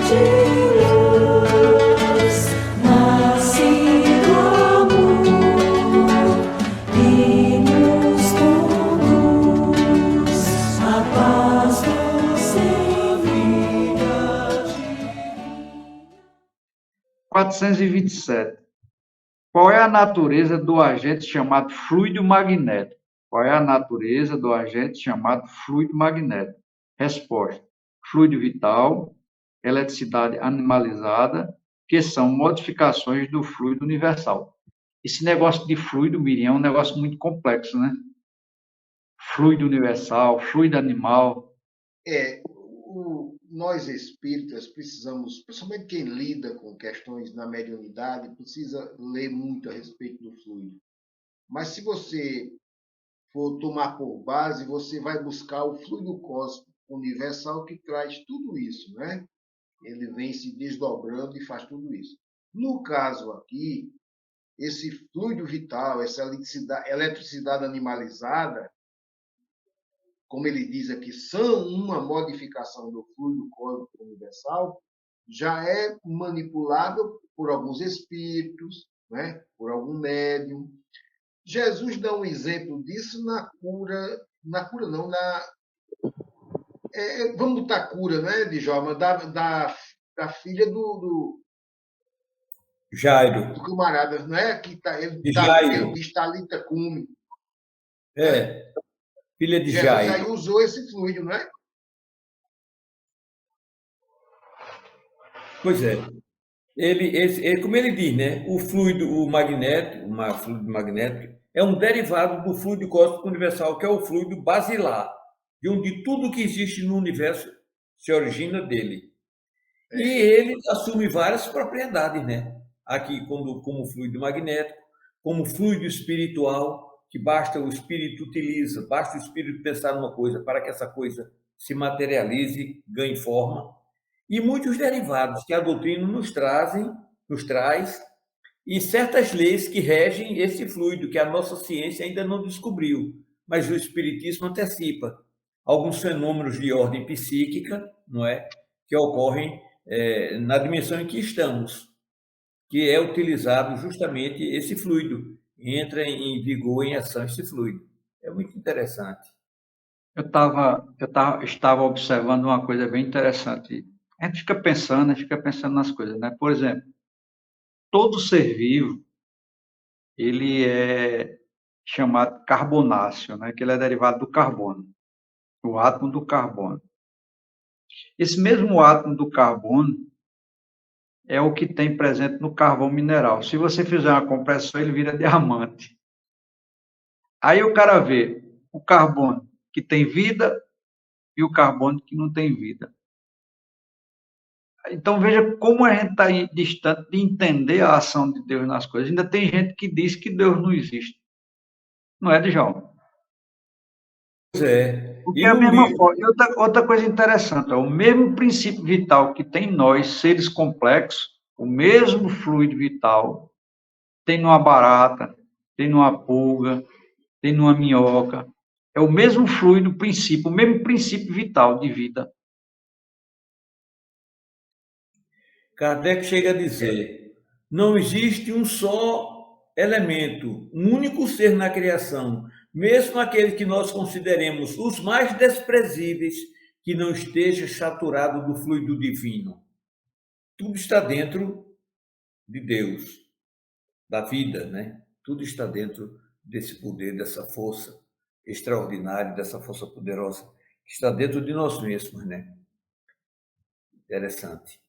de luz, nascido amor, e nos conduz a paz doce vida divina. 427. Qual é a natureza do agente chamado fluido magnético? Qual é a natureza do agente chamado fluido magnético? Resposta: fluido vital, eletricidade animalizada, que são modificações do fluido universal. Esse negócio de fluido, Miriam, é um negócio muito complexo, né? Fluido universal, fluido animal. Nós espíritas precisamos, principalmente quem lida com questões na mediunidade, precisa ler muito a respeito do fluido. Mas se você for tomar por base, você vai buscar o fluido cósmico universal que traz tudo isso, né? Ele vem se desdobrando e faz tudo isso. No caso aqui, esse fluido vital, essa eletricidade animalizada, como ele diz aqui, são uma modificação do fluido cósmico universal, já é manipulado por alguns espíritos, né? Por algum médium. Jesus dá um exemplo disso na cura não, vamos botar cura, né, Djalma, da filha do Jairo. camarada, né, que De ele Jairo. diz Talita Cume, né? É, filha de Jesus aí Jairo. usou esse fluido, né? Pois é. Como ele diz, né? O fluido, fluido magnético, é um derivado do fluido cósmico universal, que é o fluido basilar, de onde tudo que existe no universo se origina dele. E ele assume várias propriedades, né? Aqui, como fluido magnético, como fluido espiritual, que basta o espírito pensar numa coisa para que essa coisa se materialize, ganhe forma, e muitos derivados que a doutrina nos traz, e certas leis que regem esse fluido que a nossa ciência ainda não descobriu, mas o espiritismo antecipa alguns fenômenos de ordem psíquica, não é, que ocorrem na dimensão em que estamos, que é utilizado justamente esse fluido, entra em vigor, em ação esse fluido. É muito interessante. Estava observando uma coisa bem interessante. A gente fica pensando nas coisas, né? Por exemplo, todo ser vivo, ele é chamado carbonáceo, né? Que ele é derivado do carbono, o átomo do carbono. Esse mesmo átomo do carbono é o que tem presente no carvão mineral. Se você fizer uma compressão, ele vira diamante. Aí o cara vê o carbono que tem vida e o carbono que não tem vida. Então veja como a gente está distante de entender a ação de Deus nas coisas. Ainda tem gente que diz que Deus não existe. Não é, Djalma? Pois é. Porque E é a no mesma livro, forma. E outra coisa interessante, o mesmo princípio vital que tem em nós, seres complexos, o mesmo fluido vital, tem numa barata, tem numa pulga, tem numa minhoca. É o mesmo fluido, princípio, o mesmo princípio vital de vida. Kardec chega a dizer: não existe um só elemento, um único ser na criação, mesmo aquele que nós consideremos os mais desprezíveis, que não esteja saturado do fluido divino. Tudo está dentro de Deus, da vida, né? Tudo está dentro desse poder, dessa força extraordinária, dessa força poderosa, que está dentro de nós mesmos, né? Interessante.